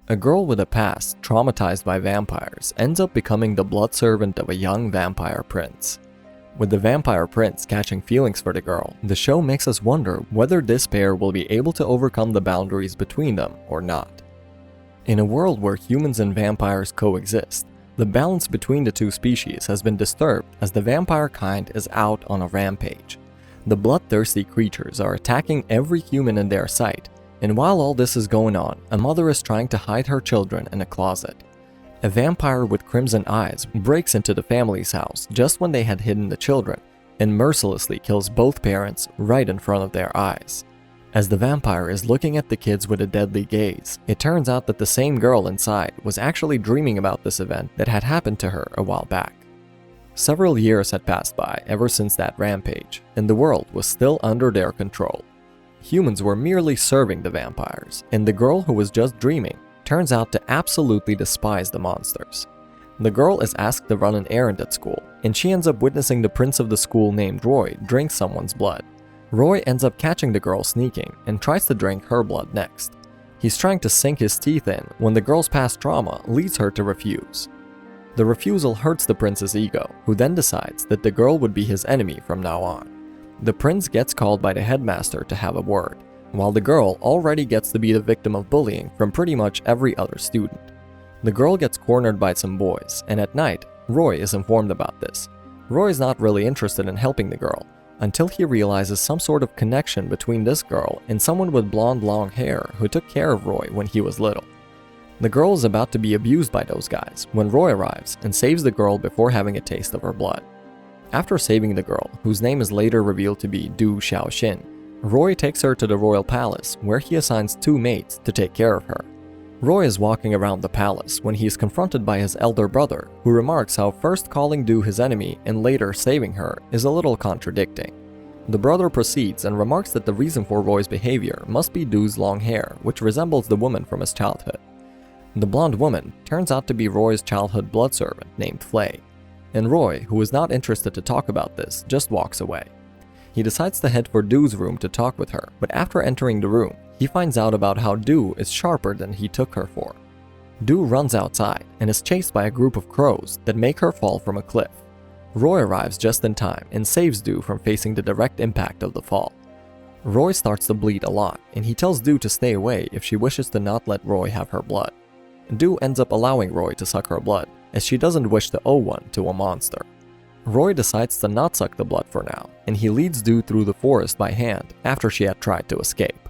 A girl with a past traumatized by vampires ends up becoming the blood servant of a young vampire prince. With the vampire prince catching feelings for the girl, the show makes us wonder whether this pair will be able to overcome the boundaries between them or not. In a world where humans and vampires coexist, the balance between the two species has been disturbed as the vampire kind is out on a rampage. The bloodthirsty creatures are attacking every human in their sight, and while all this is going on, a mother is trying to hide her children in a closet. A vampire with crimson eyes breaks into the family's house just when they had hidden the children and mercilessly kills both parents right in front of their eyes. As the vampire is looking at the kids with a deadly gaze, it turns out that the same girl inside was actually dreaming about this event that had happened to her a while back. Several years had passed by ever since that rampage, and the world was still under their control. Humans were merely serving the vampires, and the girl who was just dreaming turns out to absolutely despise the monsters. The girl is asked to run an errand at school, and she ends up witnessing the prince of the school named Roy drink someone's blood. Roy ends up catching the girl sneaking and tries to drink her blood next. He's trying to sink his teeth in when the girl's past trauma leads her to refuse. The refusal hurts the prince's ego, who then decides that the girl would be his enemy from now on. The prince gets called by the headmaster to have a word, while the girl already gets to be the victim of bullying from pretty much every other student. The girl gets cornered by some boys, and at night, Roy is informed about this. Roy is not really interested in helping the girl, until he realizes some sort of connection between this girl and someone with blonde long hair who took care of Roy when he was little. The girl is about to be abused by those guys when Roy arrives and saves the girl before having a taste of her blood. After saving the girl, whose name is later revealed to be Du Xiaoxin, Roy takes her to the royal palace where he assigns 2 maids to take care of her. Roy is walking around the palace when he is confronted by his elder brother, who remarks how first calling Du his enemy and later saving her is a little contradicting. The brother proceeds and remarks that the reason for Roy's behavior must be Du's long hair, which resembles the woman from his childhood. The blonde woman turns out to be Roy's childhood blood servant named Flay, and Roy, who is not interested to talk about this, just walks away. He decides to head for Du's room to talk with her, but after entering the room, he finds out about how Du is sharper than he took her for. Du runs outside and is chased by a group of crows that make her fall from a cliff. Roy arrives just in time and saves Du from facing the direct impact of the fall. Roy starts to bleed a lot, and he tells Du to stay away if she wishes to not let Roy have her blood. Du ends up allowing Roy to suck her blood, as she doesn't wish to owe one to a monster. Roy decides to not suck the blood for now, and he leads Du through the forest by hand after she had tried to escape.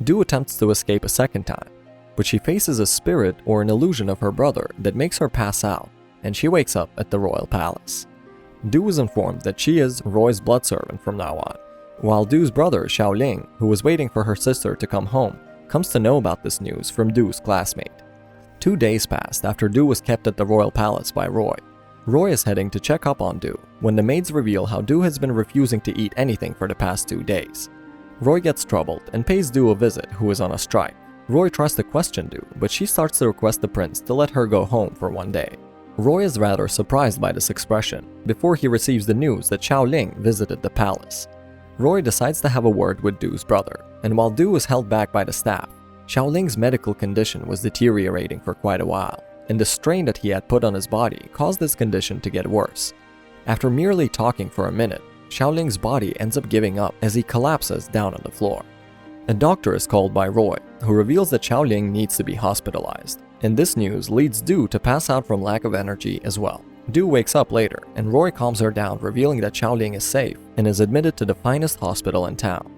Du attempts to escape a second time, but she faces a spirit or an illusion of her brother that makes her pass out, and she wakes up at the royal palace. Du is informed that she is Roy's blood servant from now on, while Du's brother Xiaoling, who was waiting for her sister to come home, comes to know about this news from Du's classmate. 2 days passed after Du was kept at the royal palace by Roy. Roy is heading to check up on Du when the maids reveal how Du has been refusing to eat anything for the past 2 days. Roy gets troubled and pays Du a visit, who is on a strike. Roy tries to question Du, but she starts to request the prince to let her go home for 1 day. Roy is rather surprised by this expression before he receives the news that Xiaoling visited the palace. Roy decides to have a word with Du's brother, and while Du was held back by the staff, Xiaoling's medical condition was deteriorating for quite a while, and the strain that he had put on his body caused this condition to get worse. After merely talking for a minute, Xiaoling's body ends up giving up as he collapses down on the floor. A doctor is called by Roy, who reveals that Xiaoling needs to be hospitalized, and this news leads Du to pass out from lack of energy as well. Du wakes up later, and Roy calms her down, revealing that Xiaoling is safe and is admitted to the finest hospital in town.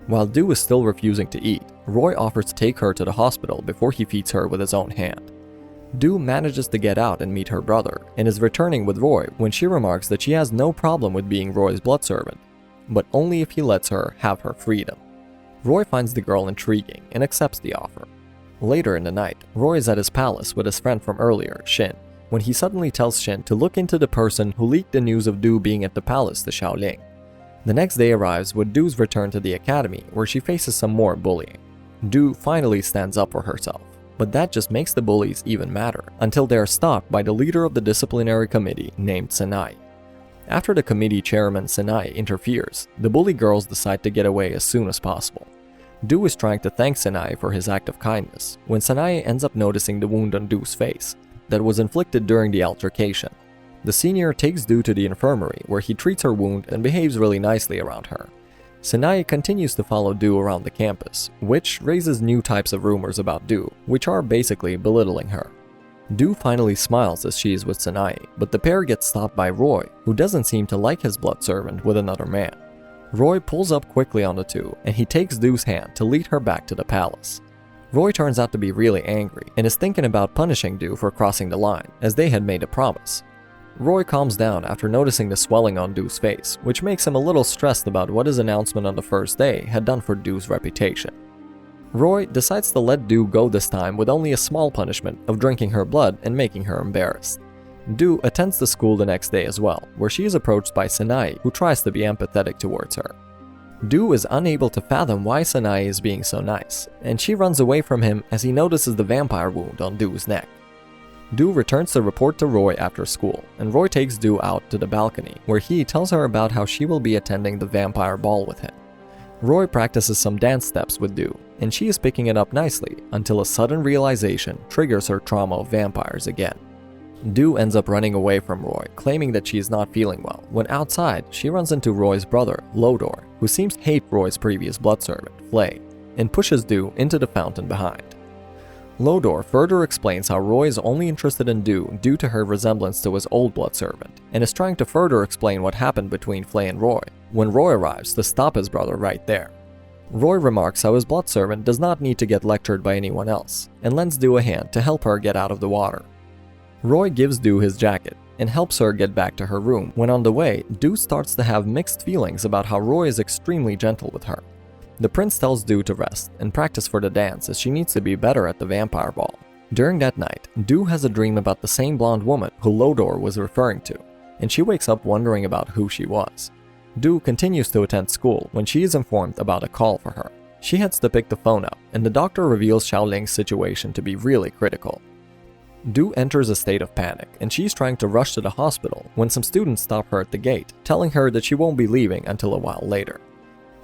While Du is still refusing to eat, Roy offers to take her to the hospital before he feeds her with his own hand. Du manages to get out and meet her brother, and is returning with Roy when she remarks that she has no problem with being Roy's blood servant, but only if he lets her have her freedom. Roy finds the girl intriguing and accepts the offer. Later in the night, Roy is at his palace with his friend from earlier, Shin, when he suddenly tells Shin to look into the person who leaked the news of Du being at the palace to Xiaoling. The next day arrives with Du's return to the academy, where she faces some more bullying. Du finally stands up for herself, but that just makes the bullies even madder until they are stopped by the leader of the disciplinary committee named Senai. After the committee chairman Senai interferes, the bully girls decide to get away as soon as possible. Do is trying to thank Sinai for his act of kindness when Sinai ends up noticing the wound on Do's face that was inflicted during the altercation. The senior takes Do to the infirmary where he treats her wound and behaves really nicely around her. Sinai continues to follow Do around the campus, which raises new types of rumors about Do, which are basically belittling her. Do finally smiles as she is with Sinai, but the pair gets stopped by Roy, who doesn't seem to like his blood servant with another man. Roy pulls up quickly on the two, and he takes Do's hand to lead her back to the palace. Roy turns out to be really angry and is thinking about punishing Do for crossing the line, as they had made a promise. Roy calms down after noticing the swelling on Do's face, which makes him a little stressed about what his announcement on the first day had done for Do's reputation. Roy decides to let Do go this time with only a small punishment of drinking her blood and making her embarrassed. Do attends the school the next day as well, where she is approached by Sinai, who tries to be empathetic towards her. Do is unable to fathom why Sinai is being so nice, and she runs away from him as he notices the vampire wound on Do's neck. Do returns to report to Roy after school, and Roy takes Do out to the balcony, where he tells her about how she will be attending the vampire ball with him. Roy practices some dance steps with Do, and she is picking it up nicely until a sudden realization triggers her trauma of vampires again. Do ends up running away from Roy, claiming that she is not feeling well, when outside she runs into Roy's brother, Lodor, who seems to hate Roy's previous blood servant, Flay, and pushes Do into the fountain behind. Lodor further explains how Roy is only interested in Do due to her resemblance to his old blood servant, and is trying to further explain what happened between Flay and Roy, when Roy arrives to stop his brother right there. Roy remarks how his blood servant does not need to get lectured by anyone else, and lends Do a hand to help her get out of the water. Roy gives Do his jacket, and helps her get back to her room, when on the way, Do starts to have mixed feelings about how Roy is extremely gentle with her. The prince tells Do to rest and practice for the dance as she needs to be better at the vampire ball. During that night, Do has a dream about the same blonde woman who Lodor was referring to, and she wakes up wondering about who she was. Do continues to attend school when she is informed about a call for her. She heads to pick the phone up, and the doctor reveals Xiaoling's situation to be really critical. Do enters a state of panic, and she's trying to rush to the hospital when some students stop her at the gate, telling her that she won't be leaving until a while later.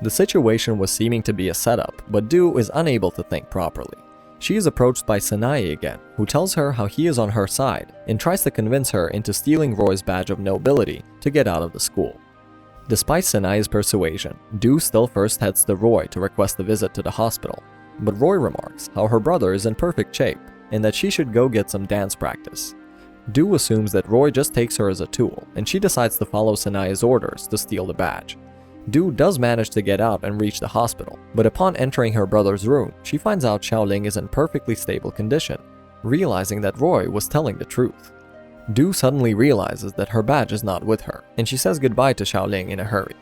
The situation was seeming to be a setup, but Do is unable to think properly. She is approached by Sinai again, who tells her how he is on her side and tries to convince her into stealing Roy's badge of nobility to get out of the school. Despite Sinai's persuasion, Do still first heads to Roy to request a visit to the hospital, but Roy remarks how her brother is in perfect shape and that she should go get some dance practice. Do assumes that Roy just takes her as a tool, and she decides to follow Sinai's orders to steal the badge. Do does manage to get out and reach the hospital, but upon entering her brother's room, she finds out Xiaoling is in perfectly stable condition, realizing that Roy was telling the truth. Do suddenly realizes that her badge is not with her, and she says goodbye to Xiaoling in a hurry.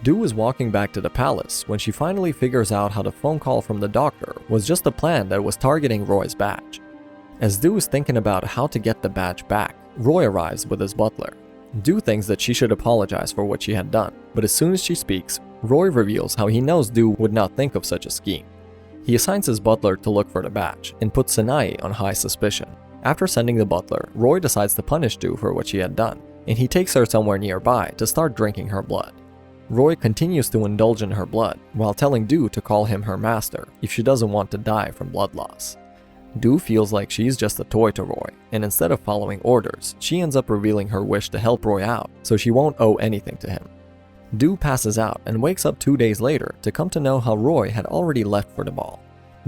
Do is walking back to the palace when she finally figures out how the phone call from the doctor was just a plan that was targeting Roy's badge. As Do is thinking about how to get the badge back, Roy arrives with his butler. Do thinks that she should apologize for what she had done, but as soon as she speaks, Roy reveals how he knows Do would not think of such a scheme. He assigns his butler to look for the badge and puts Sinai on high suspicion. After sending the butler, Roy decides to punish Do for what she had done, and he takes her somewhere nearby to start drinking her blood. Roy continues to indulge in her blood while telling Do to call him her master if she doesn't want to die from blood loss. Do feels like she's just a toy to Roy, and instead of following orders, she ends up revealing her wish to help Roy out so she won't owe anything to him. Do passes out and wakes up 2 days later to come to know how Roy had already left for the ball.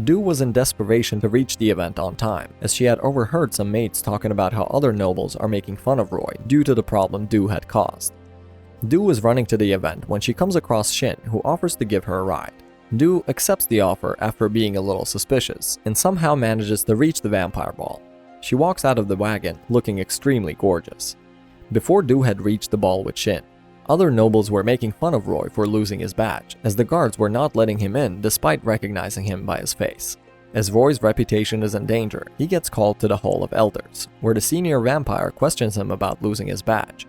Do was in desperation to reach the event on time, as she had overheard some maids talking about how other nobles are making fun of Roy due to the problem Do had caused. Do was running to the event when she comes across Shin, who offers to give her a ride. Do accepts the offer after being a little suspicious, and somehow manages to reach the vampire ball. She walks out of the wagon looking extremely gorgeous. Before Do had reached the ball with Shin, other nobles were making fun of Roy for losing his badge, as the guards were not letting him in despite recognizing him by his face. As Roy's reputation is in danger, he gets called to the Hall of Elders, where the senior vampire questions him about losing his badge.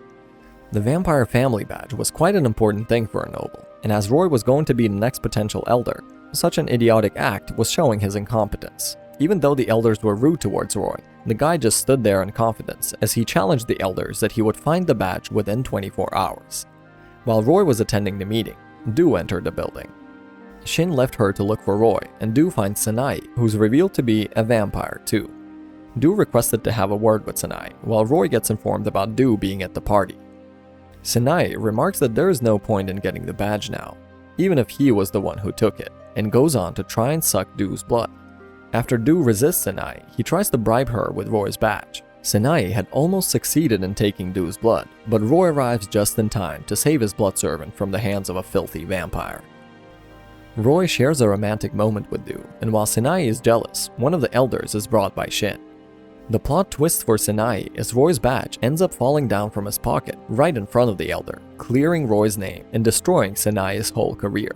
The vampire family badge was quite an important thing for a noble, and as Roy was going to be the next potential elder, such an idiotic act was showing his incompetence. Even though the elders were rude towards Roy, the guy just stood there in confidence as he challenged the elders that he would find the badge within 24 hours. While Roy was attending the meeting, Do entered the building. Shin left her to look for Roy, and Do finds Sanai, who's revealed to be a vampire too. Do requested to have a word with Sanai, while Roy gets informed about Do being at the party. Sanai remarks that there is no point in getting the badge now, even if he was the one who took it, and goes on to try and suck Do's blood. After Do resists Sanai, he tries to bribe her with Roy's badge. Sanai had almost succeeded in taking Do's blood, but Roy arrives just in time to save his blood servant from the hands of a filthy vampire. Roy shares a romantic moment with Do, and while Sanai is jealous, one of the elders is brought by Shin. The plot twist for Sanai is Roy's badge ends up falling down from his pocket right in front of the elder, clearing Roy's name and destroying Sanai's whole career.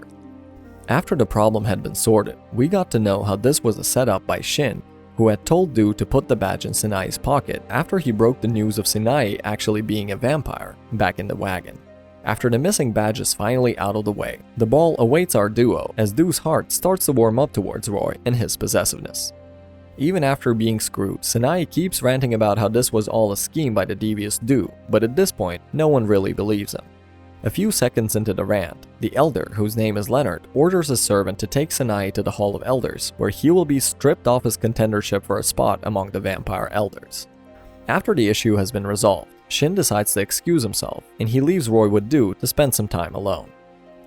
After the problem had been sorted, we got to know how this was a setup by Shin, who had told Do to put the badge in Sanai's pocket after he broke the news of Sanai actually being a vampire back in the wagon. After the missing badge is finally out of the way, the ball awaits our duo as Do's heart starts to warm up towards Roy and his possessiveness. Even after being screwed, Sanai keeps ranting about how this was all a scheme by the devious Do, but at this point, no one really believes him. A few seconds into the rant, the elder, whose name is Leonard, orders his servant to take Sanai to the Hall of Elders, where he will be stripped off his contendership for a spot among the vampire elders. After the issue has been resolved, Shin decides to excuse himself, and he leaves Roy with Do to spend some time alone.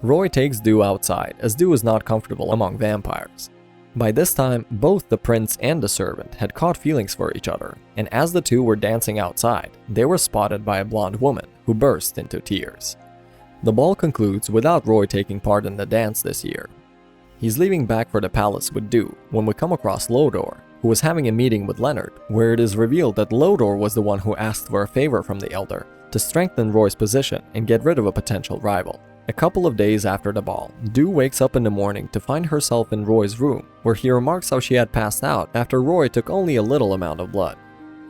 Roy takes Do outside, as Do is not comfortable among vampires. By this time, both the prince and the servant had caught feelings for each other, and as the two were dancing outside, they were spotted by a blonde woman who burst into tears. The ball concludes without Roy taking part in the dance this year. He's leaving back for the palace with Do when we come across Lodor, who was having a meeting with Leonard, where it is revealed that Lodor was the one who asked for a favor from the elder to strengthen Roy's position and get rid of a potential rival. A couple of days after the ball, Do wakes up in the morning to find herself in Roy's room, where he remarks how she had passed out after Roy took only a little amount of blood.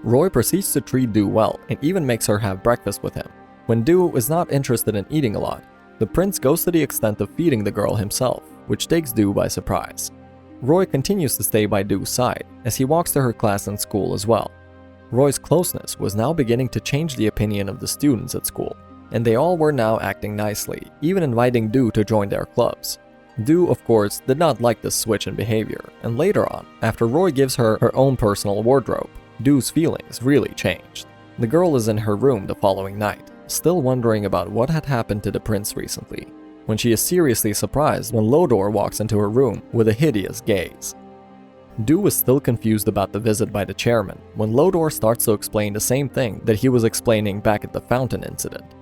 Roy proceeds to treat Do well and even makes her have breakfast with him. When Do is not interested in eating a lot, the prince goes to the extent of feeding the girl himself, which takes Do by surprise. Roy continues to stay by Do's side, as he walks to her class and school as well. Roy's closeness was now beginning to change the opinion of the students at school, and they all were now acting nicely, even inviting Do to join their clubs. Do, of course, did not like this switch in behavior, and later on, after Roy gives her her own personal wardrobe, Do's feelings really changed. The girl is in her room the following night, still wondering about what had happened to the prince recently, when she is seriously surprised when Lodor walks into her room with a hideous gaze. Do was still confused about the visit by the chairman when Lodor starts to explain the same thing that he was explaining back at the fountain incident.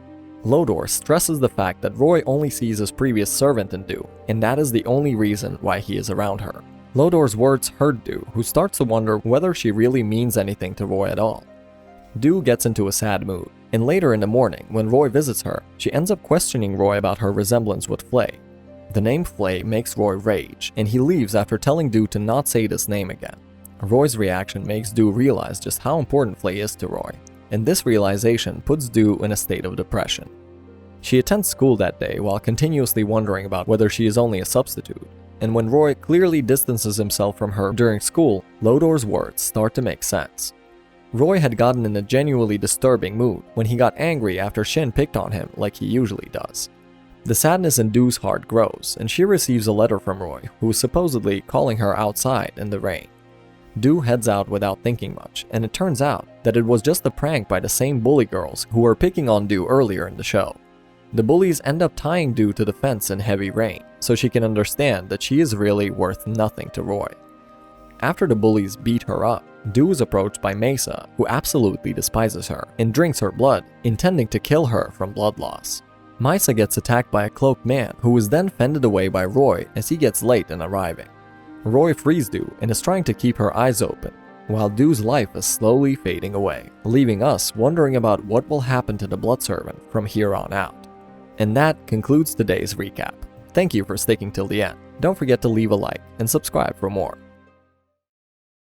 Lodor stresses the fact that Roy only sees his previous servant in Do, and that is the only reason why he is around her. Lodor's words hurt Do, who starts to wonder whether she really means anything to Roy at all. Do gets into a sad mood, and later in the morning, when Roy visits her, she ends up questioning Roy about her resemblance with Flay. The name Flay makes Roy rage, and he leaves after telling Do to not say this name again. Roy's reaction makes Do realize just how important Flay is to Roy, and this realization puts Do in a state of depression. She attends school that day while continuously wondering about whether she is only a substitute, and when Roy clearly distances himself from her during school, Lodor's words start to make sense. Roy had gotten in a genuinely disturbing mood when he got angry after Shin picked on him like he usually does. The sadness in Do's heart grows, and she receives a letter from Roy, who is supposedly calling her outside in the rain. Do heads out without thinking much, and it turns out that it was just a prank by the same bully girls who were picking on Do earlier in the show. The bullies end up tying Do to the fence in heavy rain, so she can understand that she is really worth nothing to Roy. After the bullies beat her up, Do is approached by Mesa, who absolutely despises her and drinks her blood, intending to kill her from blood loss. Misa gets attacked by a cloaked man, who is then fended away by Roy as he gets late in arriving. Roy frees Do and is trying to keep her eyes open, while Do's life is slowly fading away, leaving us wondering about what will happen to the Blood Servant from here on out. And that concludes today's recap. Thank you for sticking till the end. Don't forget to leave a like and subscribe for more.